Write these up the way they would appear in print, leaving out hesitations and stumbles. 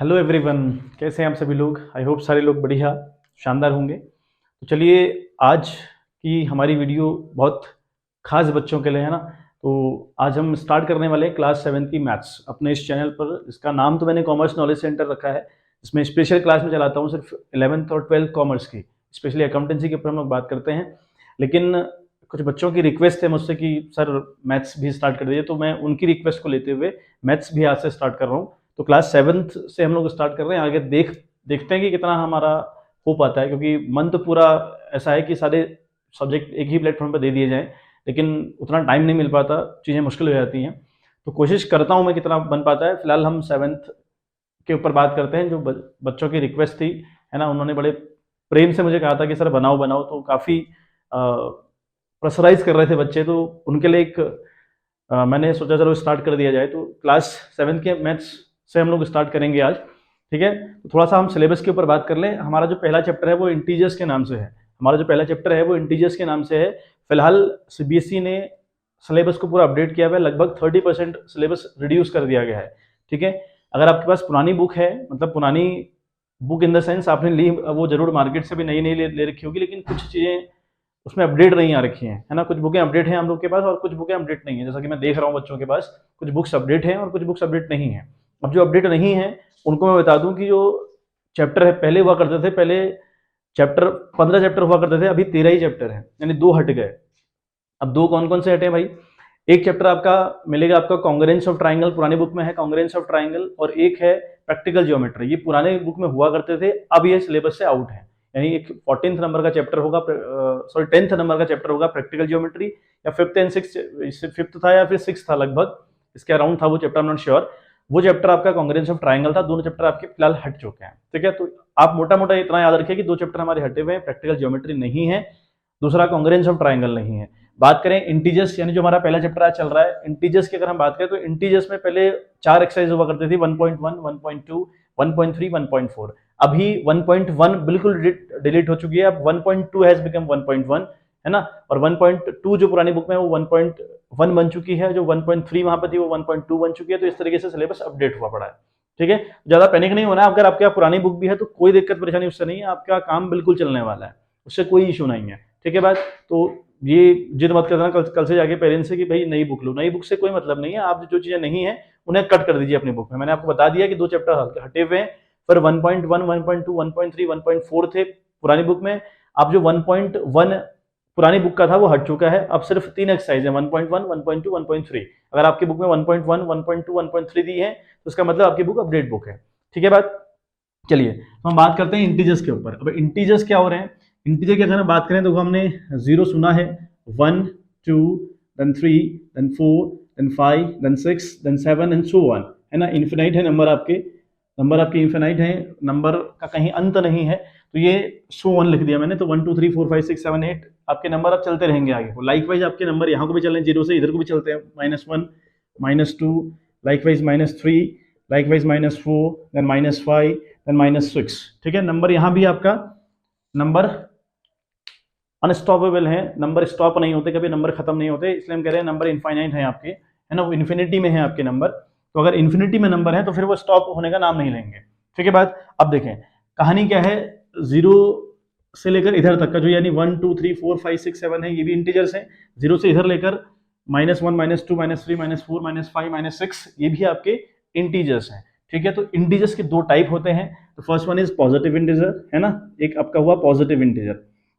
Hello everyone, कैसे हैं आप सभी लोग। आई होप सारे लोग बढ़िया शानदार होंगे। तो चलिए, आज की हमारी वीडियो बहुत खास बच्चों के लिए है ना। तो आज हम स्टार्ट करने वाले हैं क्लास 7 की मैथ्स अपने इस चैनल पर। इसका नाम तो मैंने कॉमर्स नॉलेज सेंटर रखा है। इसमें स्पेशल क्लास में चलाता हूँ सिर्फ 11th और 12th कॉमर्स की, स्पेशली अकाउंटेंसी के ऊपर हम लोग बात करते हैं। लेकिन कुछ बच्चों की रिक्वेस्ट है मुझसे कि सर मैथ्स भी स्टार्ट कर दीजिए, तो मैं उनकी रिक्वेस्ट को लेते हुए मैथ्स भी आज से स्टार्ट कर रहा हूँ। तो क्लास 7th से हम लोग स्टार्ट कर रहे हैं। आगे देखते हैं कि कितना हमारा हो पाता है, क्योंकि मन तो पूरा ऐसा है कि सारे सब्जेक्ट एक ही प्लेटफॉर्म पर दे दिए जाएं, लेकिन उतना टाइम नहीं मिल पाता, चीज़ें मुश्किल हो जाती हैं। तो कोशिश करता हूँ मैं कितना बन पाता है। फिलहाल हम 7th के ऊपर बात करते हैं। जो बच्चों की रिक्वेस्ट थी है ना, उन्होंने बड़े प्रेम से मुझे कहा था कि सर बनाओ बनाओ, तो काफ़ी प्रेशराइज कर रहे थे बच्चे। तो उनके लिए एक मैंने सोचा चलो स्टार्ट कर दिया जाए। तो क्लास 7 के मैथ्स से हम लोग स्टार्ट करेंगे आज, ठीक है। तो थोड़ा सा हम सिलेबस के ऊपर बात कर लें। हमारा जो पहला चैप्टर है वो इंटीजर्स के नाम से है। हमारा जो पहला चैप्टर है वो इंटीजर्स के नाम से है। फिलहाल सीबीएसई ने सिलेबस को पूरा अपडेट किया हुआ है। लगभग 30% सिलेबस रिड्यूस कर दिया गया है, ठीक है। अगर आपके पास पुरानी बुक है, मतलब पुरानी बुक इन द सेंस आपने ली, वो जरूर मार्केट से भी नई नई ले रखी होगी, लेकिन कुछ चीज़ें उसमें अपडेट नहीं आ रखी हैं, है ना। कुछ बुकें अपडेट हैं हम लोग के पास और कुछ बुकें अपडेट नहीं है। जैसा कि मैं देख रहा हूँ बच्चों के पास कुछ बुक्स अपडेट हैं और कुछ बुक्स अपडेट नहीं है। अब जो अपडेट नहीं है उनको मैं बता दूं कि जो चैप्टर है पहले हुआ करते थे, पहले चैप्टर 15 चैप्टर हुआ करते थे, अभी 13 ही चैप्टर है, यानी 2 हट गए। अब 2 कौन कौन से हटे भाई? एक चैप्टर आपका मिलेगा आपका कॉन्ग्रुएंस ऑफ ट्राइंगल, पुरानी बुक में है कॉन्ग्रुएंस ऑफ ट्राइंगल, और एक है प्रैक्टिकल ज्योमेट्री। ये पुराने बुक में हुआ करते थे, अब ये सिलेबस से आउट है। यानी एक 14th नंबर का चैप्टर होगा, सॉरी 10th नंबर का चैप्टर होगा प्रैक्टिकल ज्योमेट्री, या 5th एंड 6th, 5th था या फिर 6th था, लगभग इसके अराउंड था वो chapter, I am not sure. वो चैप्टर आपका कॉन्ग्रुएंस ऑफ ट्राइंगल था। दोनों चैप्टर आपके फिलहाल हट चुके हैं, ठीक है। तो आप मोटा मोटा इतना याद रखिए कि 2 चैप्टर हमारे हटे हुए हैं, प्रैक्टिकल ज्योमेट्री नहीं है, दूसरा कॉन्ग्रुएंस ऑफ ट्राइंगल नहीं है। बात करें इंटीजर्स, यानी जो हमारा पहला चैप्टर आज चल रहा है इंटीजर्स की, अगर हम बात करें तो इंटीजर्स में पहले 4 एक्सरसाइज हुआ करती थी, 1.1, 1.2, 1.3, 1.4। अभी 1.1 बिल्कुल डिलीट हो चुकी है। अब 1.2 हैज बिकम 1.1, है ना। और 1.2 जो पुरानी बुक में वो 1.1 बन चुकी है, जो 1.3 वहां पर थी वो 1.2 बन चुकी है। तो इस तरीके से सिलेबस अपडेट हुआ पड़ा है, ठीक है। ज्यादा पैनिक नहीं होना है। अगर आपके यहाँ पुरानी बुक भी है तो कोई दिक्कत परेशानी उससे नहीं है, आपका काम बिल्कुल चलने वाला है, उससे कोई इशू नहीं है, ठीक है बात। तो ये जिद मत करना कल से जाके पेरेंट्स से कि भाई नई बुक लो। नई बुक से कोई मतलब नहीं है, आप जो चीजें नहीं है उन्हें कट कर दीजिए अपनी बुक में। मैंने आपको बता दिया कि 2 चैप्टर हटे हुए हैं, फिर 1.1, 1.2, 1.3, 1.4 थे पुरानी बुक में। अब जो 1.1 पुरानी बुक का था वो हट चुका है। अब सिर्फ 3 एक्सरसाइज है, 1.1, 1.2, 1.3। अगर आपकी बुक में 1.1, 1.2, 1.3 दी है तो उसका मतलब आपकी बुक अपडेट बुक है, ठीक है बात। चलिए तो हम बात करते हैं इंटीजर्स के ऊपर। अब इंटीजर्स क्या हो रहे हैं? इंटीजर की अगर हम बात करें तो हमने 0 सुना है, 1, 2, then 3, then 4, then 5, then 6, then 7 and so on, है ना। इन्फिनाइट है नंबर आपके इन्फिनाइट है, नंबर का कहीं अंत नहीं है। तो ये सो ऑन लिख दिया मैंने। तो 1, 2, 3, 4, 5, 6, 7, 8 आपके नंबर अब चलते रहेंगे आगे। लाइक वाइज आपके नंबर यहाँ को भी चल रहे हैं, 0 से इधर को भी चलते हैं, -1, -2, like wise -3, like wise -4, then -5, then -6, ठीक है। नंबर यहाँ भी आपका नंबर अनस्टॉपेबल है, नंबर स्टॉप नहीं होते, कभी नंबर खत्म नहीं होते, इसलिए हम कह रहे हैं नंबर इनफाइनाइट है आपके, है ना। वो इन्फिनिटी में है आपके नंबर। तो अगर इन्फिनिटी में नंबर है तो फिर वो स्टॉप होने का नाम नहीं लेंगे, ठीक है बात। अब देखें कहानी क्या है। 0 से लेकर इधर तक का जो, यानी 1, 2, 3, 4, 5, 6, 7 है, ये भी इंटीजर्स हैं। 0 से इधर लेकर -1, -2, -3, -4, -5, -6 ये भी आपके इंटीजर्स हैं, ठीक है। तो इंटीजर्स के 2 टाइप होते हैं। तो first one is positive integer, है ना। एक आपका हुआ पॉजिटिव इंटीजर।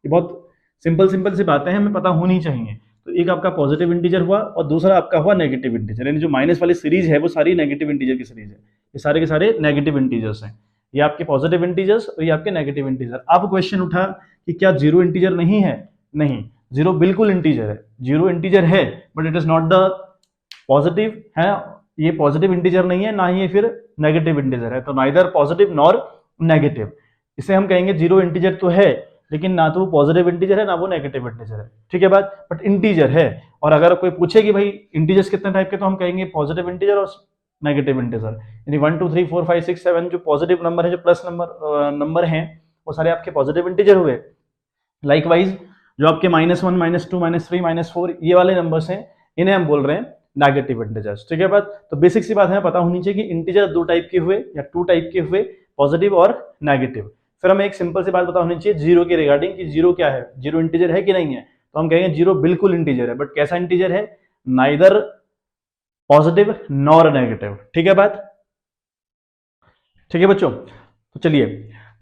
ये बहुत सिंपल सी बातें हैं, हमें पता होनी चाहिए। तो एक आपका पॉजिटिव इंटीजर हुआ और दूसरा आपका हुआ नेगेटिव इंटीजर, यानी जो माइनस वाली सीरीज है वो सारी नेगेटिव इंटीजर की सीरीज है। ये सारे के सारे नेगेटिव इंटीजर्स हैं। ये आपके पॉजिटिव इंटीजर्स और ये आपके नेगेटिव इंटीजर। अब क्वेश्चन उठा कि क्या 0 इंटीजर नहीं है? नहीं, 0 बिल्कुल इंटीजर है। 0 इंटीजर है but it is not the positive, है। ये पॉजिटिव इंटीजर नहीं है, ना ही ये फिर नेगेटिव इंटीजर है। तो नाइदर पॉजिटिव नॉर नेगेटिव। इसे हम कहेंगे 0 इंटीजर तो है, लेकिन ना तो वो पॉजिटिव इंटीजर है ना वो नेगेटिव इंटीजर है, ठीक है बात। बट इंटीजर है। और अगर कोई पूछे कि भाई इंटीजर्स कितने टाइप के, तो हम कहेंगे पॉजिटिव इंटीजर और नेगेटिव इंटीजर। यानी 1, 2, 3, 4, 5, 6, 7 जो पॉजिटिव नंबर है, जो प्लस नंबर हैं, वो सारे आपके पॉजिटिव इंटीजर हुए। लाइकवाइज जो आपके -1, -2, -3, -4 ये वाले नंबर्स हैं, इन्हें हम बोल रहे हैं नेगेटिव इंटीजर्स। ठीक है बात। तो बेसिक सी बात हमें पता होनी चाहिए कि इंटीजर दो टाइप के हुए या टू टाइप के हुए, पॉजिटिव और नेगेटिव। फिर हमें एक सिंपल सी बात पता होनी चाहिए जीरो के रिगार्डिंग कि जीरो क्या है, जीरो इंटीजर है कि नहीं है। तो हम कहेंगे जीरो बिल्कुल इंटीजर है, बट कैसा इंटीजर है, नाइदर पॉजिटिव नॉर नेगेटिव। ठीक है बात। ठीक है बच्चों, तो चलिए,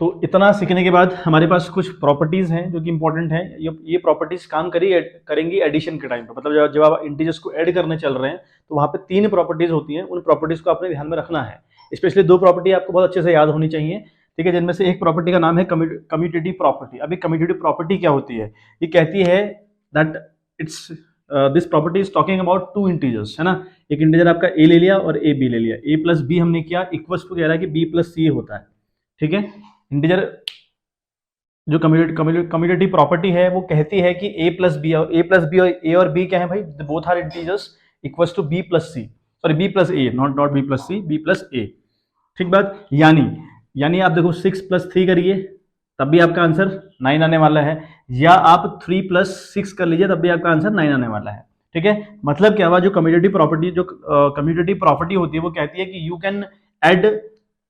तो इतना सीखने के बाद हमारे पास कुछ प्रॉपर्टीज हैं जो कि इंपॉर्टेंट हैं। ये प्रॉपर्टीज काम करेंगी एडिशन के टाइम पे, मतलब जब आप इंटीजर्स को ऐड करने चल रहे हैं तो वहां पे तीन प्रॉपर्टीज होती हैं, उन प्रॉपर्टीज को आपने ध्यान में रखना है। स्पेशली दो प्रॉपर्टी आपको बहुत अच्छे से याद होनी चाहिए, ठीक है, जिनमें से एक प्रॉपर्टी का नाम है कम्यूटेटिव प्रॉपर्टी। अभी कम्यूटेटिव प्रॉपर्टी क्या होती है, ये कहती है that it's this property is talking about two integers, है ना। एक इंटीजर आपका ए ले लिया और ए बी ले लिया, ए प्लस बी हमने किया इक्वल्स टू कह रहा है कि बी प्लस सी होता है। ठीक है, इंटीजर जो कम्यूटेटिव प्रॉपर्टी है वो कहती है कि ए प्लस बी और ए और बी क्या है भाई, both are integers equals to B plus C, sorry B plus A, not B plus C, B plus A. ठीक बात। यानी आप देखो 6 प्लस 3 करिए तब भी आपका आंसर 9 आने वाला है, या आप 3 प्लस 6 कर लीजिए तब भी आपका आंसर 9 आने वाला है। ठीक है, मतलब क्या हुआ, जो कम्यूटेटिव प्रॉपर्टी होती है वो कहती है कि यू कैन ऐड,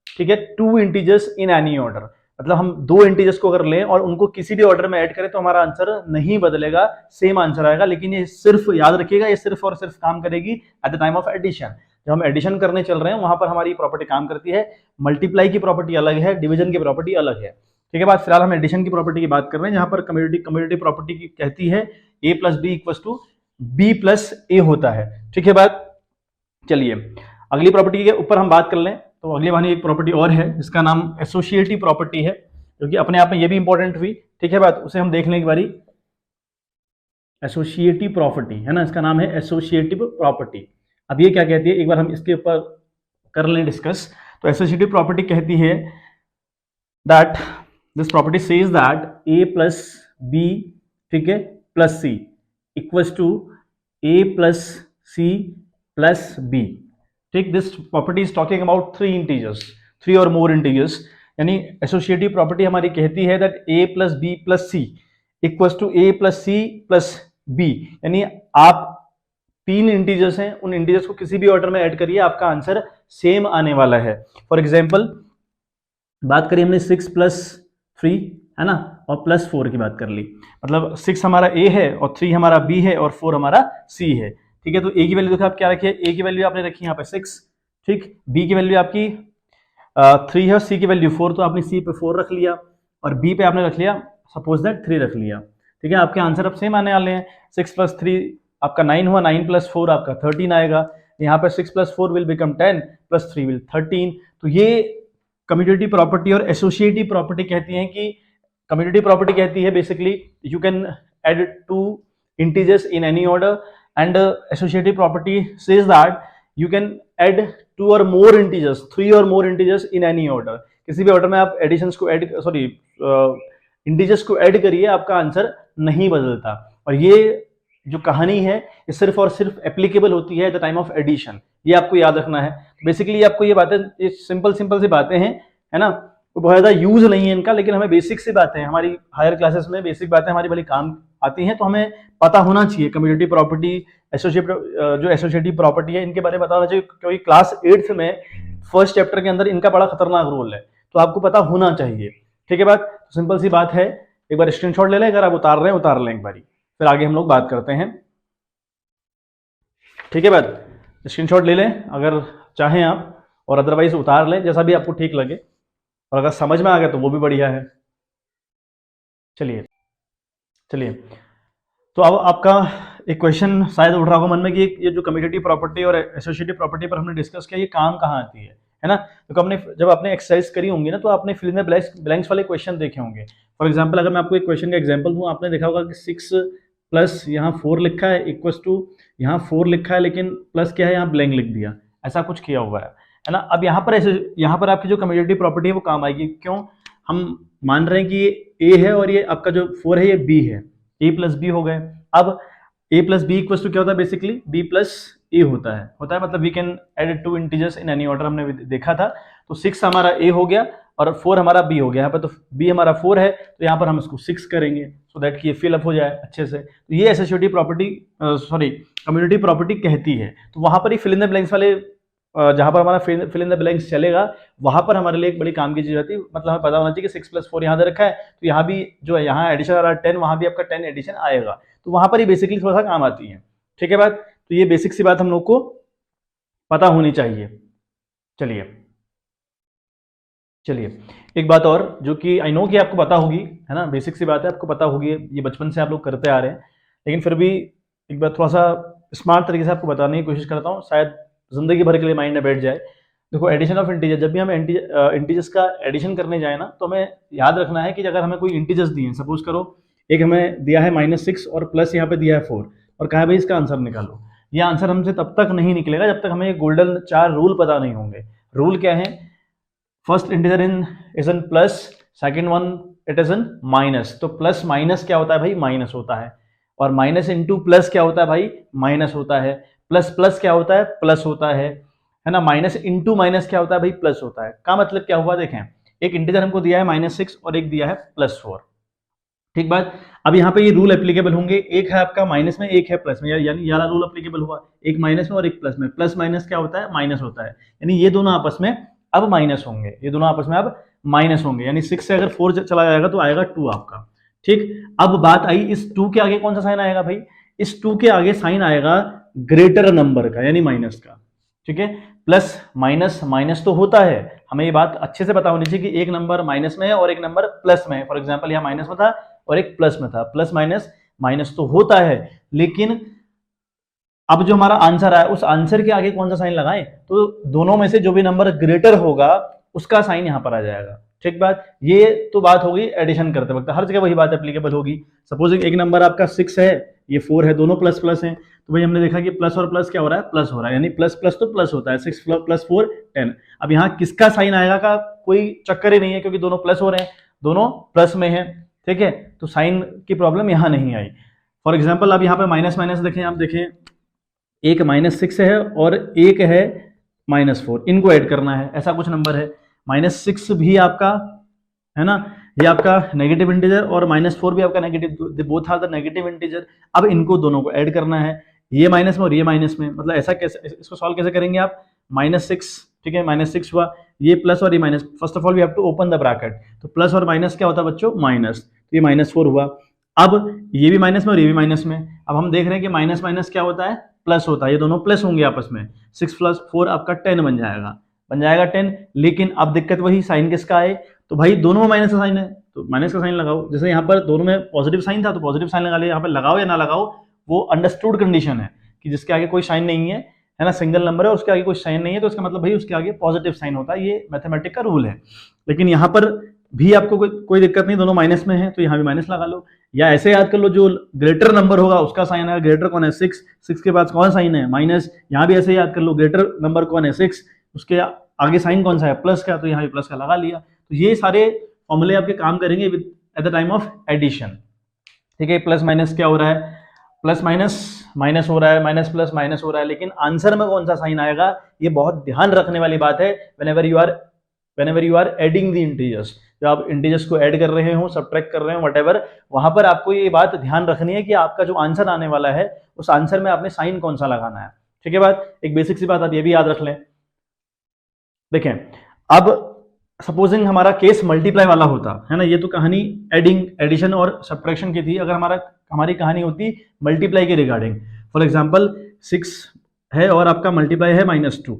ठीक है, two integers in any order. मतलब हम दो इंटीजर्स को अगर लें और उनको किसी भी ऑर्डर में ऐड करें तो हमारा आंसर नहीं बदलेगा, सेम आंसर आएगा। लेकिन ये सिर्फ याद रखिएगा, ये सिर्फ और सिर्फ काम करेगी at the time of addition. जब हम एडिशन करने चल रहे हैं वहां पर हमारी प्रॉपर्टी काम करती है। मल्टीप्लाई की प्रॉपर्टी अलग है, डिवीजन की प्रॉपर्टी अलग है। ठीक है बात। फिलहाल हम एडिशन की प्रॉपर्टी की बात कर रहे हैं, जहां पर कम्यूटेटिव प्रॉपर्टी की कहती है A plus B equal to B plus A होता है। ठीक है बात। चलिए अगली प्रॉपर्टी के ऊपर हम बात कर लें, तो अगली वाली एक प्रॉपर्टी और है जिसका नाम एसोसिएटिव प्रॉपर्टी है, जो कि अपने आप में ये भी इंपॉर्टेंट हुई। ठीक है बात, उसे हम देख लें एक बारी। एसोसिएटिव प्रॉपर्टी है ना, इसका नाम है एसोसिएटिव प्रॉपर्टी। अब ये क्या कहती है, एक बार हम इसके ऊपर कर लें डिस्कस। तो एसोसिएटिव प्रॉपर्टी कहती है that this property says that A plus B, ठीक है, plus C equals to A plus C plus B. ठीक, this property is talking about three और मोर इंटीजर्स। यानी एसोसिएटिव प्रॉपर्टी हमारी कहती है that A plus B plus C equals to A plus C plus B. यानी आप तीन integers हैं, उन इंटीजर्स को किसी भी ऑर्डर में ऐड करिए, आपका आंसर सेम आने वाला है। फॉर एग्जाम्पल बात करिए हमने 6 प्लस 3, है ना, और प्लस 4 की बात कर ली। मतलब 6 हमारा ए है और 3 हमारा बी है और 4 हमारा सी है। ठीक है, तो ए की वैल्यू देखो आप क्या रखिए, ए की वैल्यू आपने रखी यहाँ पे 6, ठीक, बी की वैल्यू आपकी 3 है और सी की वैल्यू 4, तो आपने सी पे 4 रख लिया और बी पे आपने रख लिया सपोज दैट 3 रख लिया। ठीक है, आपके आंसर अब सेम आने वाले हैं। 6 प्लस 3 आपका 9 हुआ, 9 प्लस 4 आपका 13 आएगा। यहाँ पे 6 plus 4 will become 10 plus 3 will 13। तो ये कम्यूटेटिव प्रॉपर्टी और एसोसिएटिव प्रॉपर्टी कहती है कि कम्यूटेटिव प्रॉपर्टी कहती है basically you can add two integers in any order, and associative property says that you can add 2 और मोर इंटीजर्स, 3 और more integers in any order. किसी भी ऑर्डर में आप एडिशंस को ऐड, सॉरी इंटीजर्स को ऐड करिए, आपका आंसर नहीं बदलता। और ये जो कहानी है ये सिर्फ और सिर्फ एप्लीकेबल होती है at the time of addition, ये आपको याद रखना है। बेसिकली आपको ये बातें, ये सिंपल सी बातें हैं, है ना, तो बहुत ज्यादा यूज नहीं है इनका, लेकिन हमें बेसिक सी बातें हैं, हमारी हायर क्लासेस में बेसिक बातें हमारी भली काम आती हैं, तो हमें पता होना चाहिए। कम्यूटेटिव प्रॉपर्टी, जो एसोसिएटिव प्रॉपर्टी है, इनके बारे में पता होना चाहिए, क्योंकि क्लास 8th में फर्स्ट चैप्टर के अंदर इनका बड़ा खतरनाक रोल है, तो आपको पता होना चाहिए। ठीक है बात, तो सिंपल सी बात है, एक बार स्क्रीनशॉट ले लें, अगर आप उतार लें एक बारी, फिर आगे हम लोग बात करते हैं। ठीक है बात, स्क्रीनशॉट ले लें अगर चाहें आप, और अदरवाइज उतार लें, जैसा भी आपको ठीक लगे, और अगर समझ में आ गया तो वो भी बढ़िया है। चलिए तो अब आपका एक क्वेश्चन शायद उठ रहा होगा मन में कि ये जो कम्यूटेटिव प्रॉपर्टी और एसोसिएटिव प्रॉपर्टी पर हमने डिस्कस किया, ये काम कहाँ आती है ना। तो जब आपने एक्सरसाइज करी होंगी ना, तो आपने फिल इन द ब्लैंक्स वाले क्वेश्चन देखे होंगे। फॉर एग्जाम्पल अगर मैं आपको एक क्वेश्चन का एग्जाम्पल दूँ, आपने देखा होगा कि 6 प्लस यहाँ 4 लिखा है इक्वल्स टू यहाँ 4 लिखा है, लेकिन प्लस क्या है, यहाँ ब्लैंक लिख दिया, ऐसा कुछ किया हुआ है ना। अब यहाँ पर आपकी जो कम्यूटेटिव प्रॉपर्टी है वो काम आएगी। क्यों, हम मान रहे हैं कि ये ए है और ये आपका जो 4 है ये बी है, ए प्लस बी हो गए। अब ए प्लस बी इक्वल्स टू क्या होता है, बेसिकली बी प्लस ए होता है मतलब we can add two integers in any order, हमने देखा था। तो 6 हमारा ए हो गया और 4 हमारा बी हो गया। यहाँ पर तो बी हमारा 4 है, तो यहाँ पर हम इसको 6 करेंगे सो दैट कि ये फिल अप हो जाए अच्छे से। तो ये एसोसिएटिव प्रॉपर्टी कम्युनिटी प्रॉपर्टी कहती है। तो वहाँ पर ही फिल इन द ब्लैंक्स वाले जहाँ पर हमारा फिल इन द ब्लैंक्स चलेगा वहाँ पर हमारे लिए एक बड़ी काम की चीज रहती है। मतलब हमें पता होना चाहिए कि 6 + 4 यहाँ दे रखा है, तो यहाँ भी जो है यहाँ एडिशन आ रहा है 10, वहाँ भी आपका 10 एडिशन आएगा। तो वहाँ पर ही बेसिकली थोड़ा सा काम आती है। ठीक है बात, तो ये बेसिक सी बात हम लोग को पता होनी चाहिए। चलिए एक बात और जो कि आई नो कि आपको पता होगी, है ना, बेसिक सी बात है, आपको पता होगी, ये बचपन से आप लोग करते आ रहे हैं, लेकिन फिर भी एक बार थोड़ा सा स्मार्ट तरीके से आपको बताने की कोशिश करता हूँ, शायद जिंदगी भर के लिए माइंड में बैठ जाए। देखो एडिशन ऑफ इंटीजर, जब भी हम इंटीजर्स का एडिशन करने जाए ना, तो हमें याद रखना है कि अगर हमें कोई इंटीजर्स दिए हैं, सपोज करो एक हमें दिया है -6 और प्लस यहाँ पे दिया है 4 और कहा है भाई इसका आंसर निकालो। ये आंसर हमसे तब तक नहीं निकलेगा जब तक हमें ये गोल्डन 4 रूल पता नहीं होंगे। रूल क्या है? First integer is in plus, second one it is in minus. तो प्लस माइनस क्या होता है भाई? माइनस होता है। और माइनस इंटू प्लस क्या होता है भाई? माइनस होता है। प्लस प्लस क्या होता है? प्लस होता है ना। माइनस इंटू माइनस क्या होता है भाई? प्लस होता है। का मतलब क्या हुआ? देखें, एक इंटीजर हमको दिया है -6 और एक दिया है +4। ठीक बात। अब यहाँ पे ये रूल एप्लीकेबल होंगे, एक है आपका माइनस में, एक है प्लस में, यानी ये वाला रूल एप्लीकेबल हुआ, एक माइनस में और एक प्लस में। प्लस माइनस क्या होता है? माइनस होता है। यानी ये दोनों आपस में अब माइनस होंगे, ये दोनों आपस में अब माइनस होंगे। यानी 6 से अगर 4 चला जाएगा तो आएगा 2 आपका। ठीक, अब बात आई इस 2 के आगे कौन सा साइन आएगा भाई? इस 2 के आगे साइन आएगा ग्रेटर नंबर का, यानी माइनस का। ठीक है, प्लस माइनस माइनस तो होता है, हमें ये बात अच्छे से पता होनी चाहिए कि एक नंबर माइनस में है और एक नंबर प्लस में है। फॉर एग्जांपल यहाँ माइनस में था और एक प्लस में था, प्लस माइनस माइनस तो होता है, लेकिन अब जो हमारा आंसर आया उस आंसर के आगे कौन सा साइन लगाएं? तो दोनों में से जो भी नंबर ग्रेटर होगा उसका साइन यहां पर आ जाएगा। ठीक बात, ये तो बात होगी एडिशन करते वक्त, हर जगह वही बात एप्लीकेबल होगी। सपोजिंग एक नंबर आपका 6 है, ये 4 है, दोनों प्लस प्लस हैं, तो भाई हमने देखा कि प्लस और प्लस क्या हो रहा है? प्लस हो रहा है, यानी प्लस प्लस तो प्लस होता है। 6 + 4 10। अब यहाँ किसका साइन आएगा का कोई चक्कर ही नहीं है, क्योंकि दोनों प्लस हो रहे हैं, दोनों प्लस में है। ठीक है, तो साइन की प्रॉब्लम यहाँ नहीं आई। फॉर एग्जाम्पल अब यहाँ पे माइनस माइनस देखें, आप देखें एक -6 है और एक है -4, इनको ऐड करना है, ऐसा कुछ नंबर है। -6 भी आपका है ना, ये आपका नेगेटिव इंटीजर और -4 भी आपका negative, both are the negative integer. अब इनको दोनों को ऐड करना है, ये माइनस में और ये माइनस में। मतलब ऐसा कैसे, इसको सॉल्व कैसे करेंगे आप? -6, ठीक है, -6 हुआ, ये प्लस और ये minus. First of all we have to open the bracket, तो प्लस और माइनस क्या होता है बच्चों? माइनस। तो ये -4 हुआ। अब ये भी माइनस में और ये भी माइनस में। अब हम देख रहे हैं कि माइनस माइनस क्या होता है? प्लस होता है, ये दोनों प्लस होंगे आपस में। 6 + 4 आपका 10 बन जाएगा 10। लेकिन अब दिक्कत वही, साइन किसका आए? तो भाई दोनों में माइनस का साइन है तो माइनस का साइन लगाओ। जैसे यहाँ पर दोनों में पॉजिटिव साइन था तो पॉजिटिव साइन लगा लिया। यहाँ पर लगाओ या ना लगाओ वो अंडरस्टूड कंडीशन है कि जिसके आगे कोई साइन नहीं है ना, सिंगल नंबर है उसके आगे कोई साइन नहीं है, तो इसका मतलब भाई उसके आगे पॉजिटिव साइन होता है। ये मैथमेटिक का रूल है। लेकिन यहाँ पर भी आपको कोई दिक्कत नहीं, दोनों माइनस में है तो यहाँ भी माइनस लगा लो, या ऐसे याद कर लो जो ग्रेटर नंबर होगा उसका साइन है। ग्रेटर कौन है? 6 के बाद कौन साइन है? माइनस। यहाँ भी ऐसे याद कर लो, ग्रेटर नंबर कौन है? 6, उसके आगे साइन कौन सा है? प्लस का, तो यहाँ भी प्लस का लगा लिया। तो ये सारे फॉर्मूले आपके काम करेंगे with at the time of addition. ठीक है, प्लस माइनस क्या हो रहा है? प्लस माइनस माइनस हो रहा है, माइनस प्लस माइनस हो रहा है, लेकिन आंसर में कौन सा साइन आएगा? ये बहुत ध्यान रखने वाली बात है। Whenever you are adding the integers, जब आप इंटीजर्स को ऐड कर रहे हो, सबट्रैक्ट कर रहे हो, व्हाटएवर, वहां पर आपको ये बात ध्यान रखनी है कि आपका जो आंसर आने वाला है उस आंसर में आपने साइन कौन सा लगाना है। ठीक है बात, एक बेसिक सी बात आप ये भी याद रख लें। देखें, अब सपोजिंग हमारा केस मल्टीप्लाई वाला होता है ना, ये तो कहानी एडिशन और सब्ट्रैक्शन की थी। अगर हमारी कहानी होती मल्टीप्लाई के रिगार्डिंग, फॉर एग्जांपल 6 है और आपका मल्टीप्लाई है -2।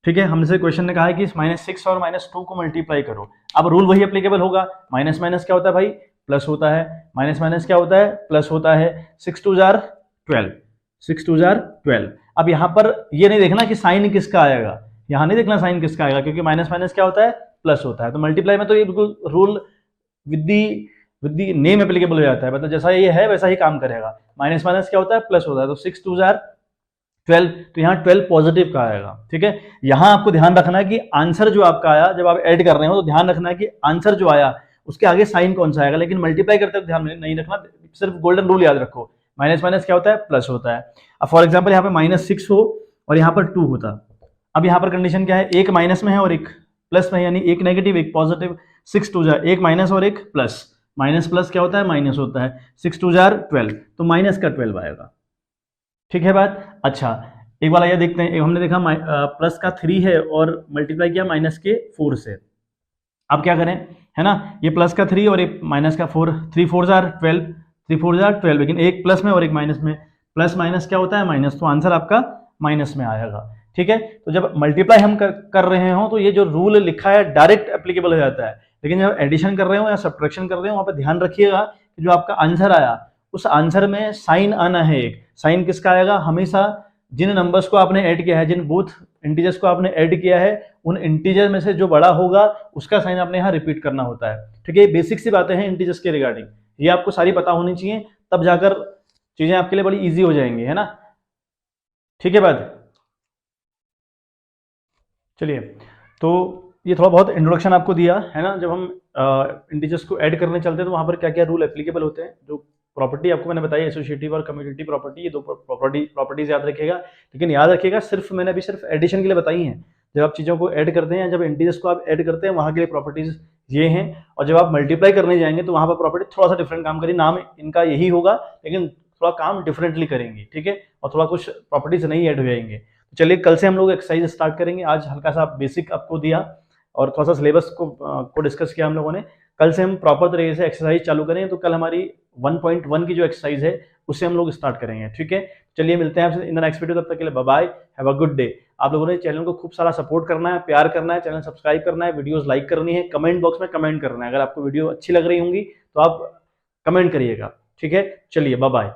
ठीक है, हमसे क्वेश्चन ने कहा है कि -6 और -2 को मल्टीप्लाई करो। अब रूल वही एप्लीकेबल होगा, माइनस माइनस क्या होता है भाई? प्लस होता है, माइनस माइनस क्या होता है? प्लस होता है। 6 2 जार 12, 6 2 जार 12। अब यहाँ पर ये नहीं देखना कि साइन किसका आएगा, यहाँ नहीं देखना साइन किसका आएगा, क्योंकि माइनस माइनस क्या होता है? प्लस होता है। तो मल्टीप्लाई में तो ये बिल्कुल rule with the name applicable हो जाता है, मतलब जैसा ये है वैसा ही काम करेगा। माइनस माइनस क्या होता है? प्लस होता है। तो 6 2 जार 12, तो यहाँ 12 पॉजिटिव का आएगा। ठीक है, यहाँ आपको ध्यान रखना है कि आंसर जो आपका आया, जब आप ऐड कर रहे हो तो ध्यान रखना है कि आंसर जो आया उसके आगे साइन कौन सा आएगा। लेकिन मल्टीप्लाई करते वक्त ध्यान नहीं रखना, सिर्फ गोल्डन रूल याद रखो, माइनस माइनस क्या होता है? प्लस होता है। अब फॉर एग्जाम्पल यहाँ पे -6 हो और यहाँ पर 2 होता। अब यहाँ पर कंडीशन क्या है? एक माइनस में है और एक प्लस में, यानी एक नेगेटिव एक पॉजिटिव, 6 2 जार, एक माइनस और एक प्लस, माइनस प्लस क्या होता है, माइनस होता है, 6 2 जार 12, तो माइनस का 12 आएगा। ठीक है बात। अच्छा, एक बार ये देखते हैं, एक हमने देखा प्लस का 3 है और मल्टीप्लाई किया माइनस के 4 से। अब क्या करें, है ना, ये प्लस का 3 और एक माइनस का 4, 3 4 जार 12, 3 4 जार 12, लेकिन एक प्लस में और एक माइनस में, प्लस माइनस क्या होता है, माइनस, तो आंसर आपका माइनस में आएगा। ठीक है, तो जब मल्टीप्लाई हम कर रहे हो तो ये जो रूल लिखा है डायरेक्ट एप्लीकेबल हो जाता है, लेकिन जब एडिशन कर रहे हो या सब्ट्रैक्शन कर रहे हो वहां पर ध्यान रखिएगा कि जो आपका आंसर आया उस आंसर में साइन आना है। एक साइन किसका आएगा, हमेशा जिन नंबर्स को आपने ऐड किया है, जिन बोथ इंटीजर्स को आपने ऐड किया है, उन इंटीजर में से जो बड़ा होगा उसका साइन आपने यहाँ रिपीट करना होता है। ठीक है, ये बेसिक सी बातें हैं इंटीजर्स के रिगार्डिंग, ये आपको सारी पता होनी चाहिए, तब जाकर चीजें आपके लिए बड़ी इजी हो जाएंगी, है ना। ठीक है बात, चलिए, तो ये थोड़ा बहुत इंट्रोडक्शन आपको दिया है ना। जब हम इंटीजर्स को ऐड करने चलते हैं तो वहां पर क्या क्या रूल एप्लीकेबल होते हैं, जो प्रॉपर्टी आपको मैंने बताई एसोसिएटिव और कम्यूटेटिव प्रॉपर्टी, ये दो प्रॉपर्टीज याद रखिएगा। लेकिन याद रखिएगा सिर्फ मैंने अभी सिर्फ एडिशन के लिए बताई हैं, जब आप चीज़ों को ऐड करते हैं, जब इंटीजर्स को आप ऐड करते हैं वहाँ के लिए प्रॉपर्टीज ये हैं, और जब आप मल्टीप्लाई करने जाएंगे तो वहाँ पर प्रॉपर्टी थोड़ा सा डिफरेंट काम करेगी, नाम इनका यही होगा लेकिन थोड़ा काम डिफरेंटली करेंगे। ठीक है, और थोड़ा कुछ प्रॉपर्टीज नहीं ऐड हो जाएंगे। चलिए, कल से हम लोग एक्सरसाइज स्टार्ट करेंगे। आज हल्का सा बेसिक आपको दिया और थोड़ा सा सिलेबस को डिस्कस किया हम लोगों ने। कल से हम प्रॉपर तरीके से एक्सरसाइज चालू करेंगे, तो कल हमारी 1.1 की जो एक्सरसाइज है उससे हम लोग स्टार्ट करेंगे। ठीक है, चलिए मिलते हैं आपसे इन द नेक्स्ट वीडियो, तब तक के लिए bye bye, have a good day. आप लोगों ने चैनल को खूब सारा सपोर्ट करना है, प्यार करना है, चैनल सब्सक्राइब करना है, वीडियोस लाइक करनी है, कमेंट बॉक्स में कमेंट करना है। अगर आपको वीडियो अच्छी लग रही होंगी तो आप कमेंट करिएगा। ठीक है, चलिए बाय बाय।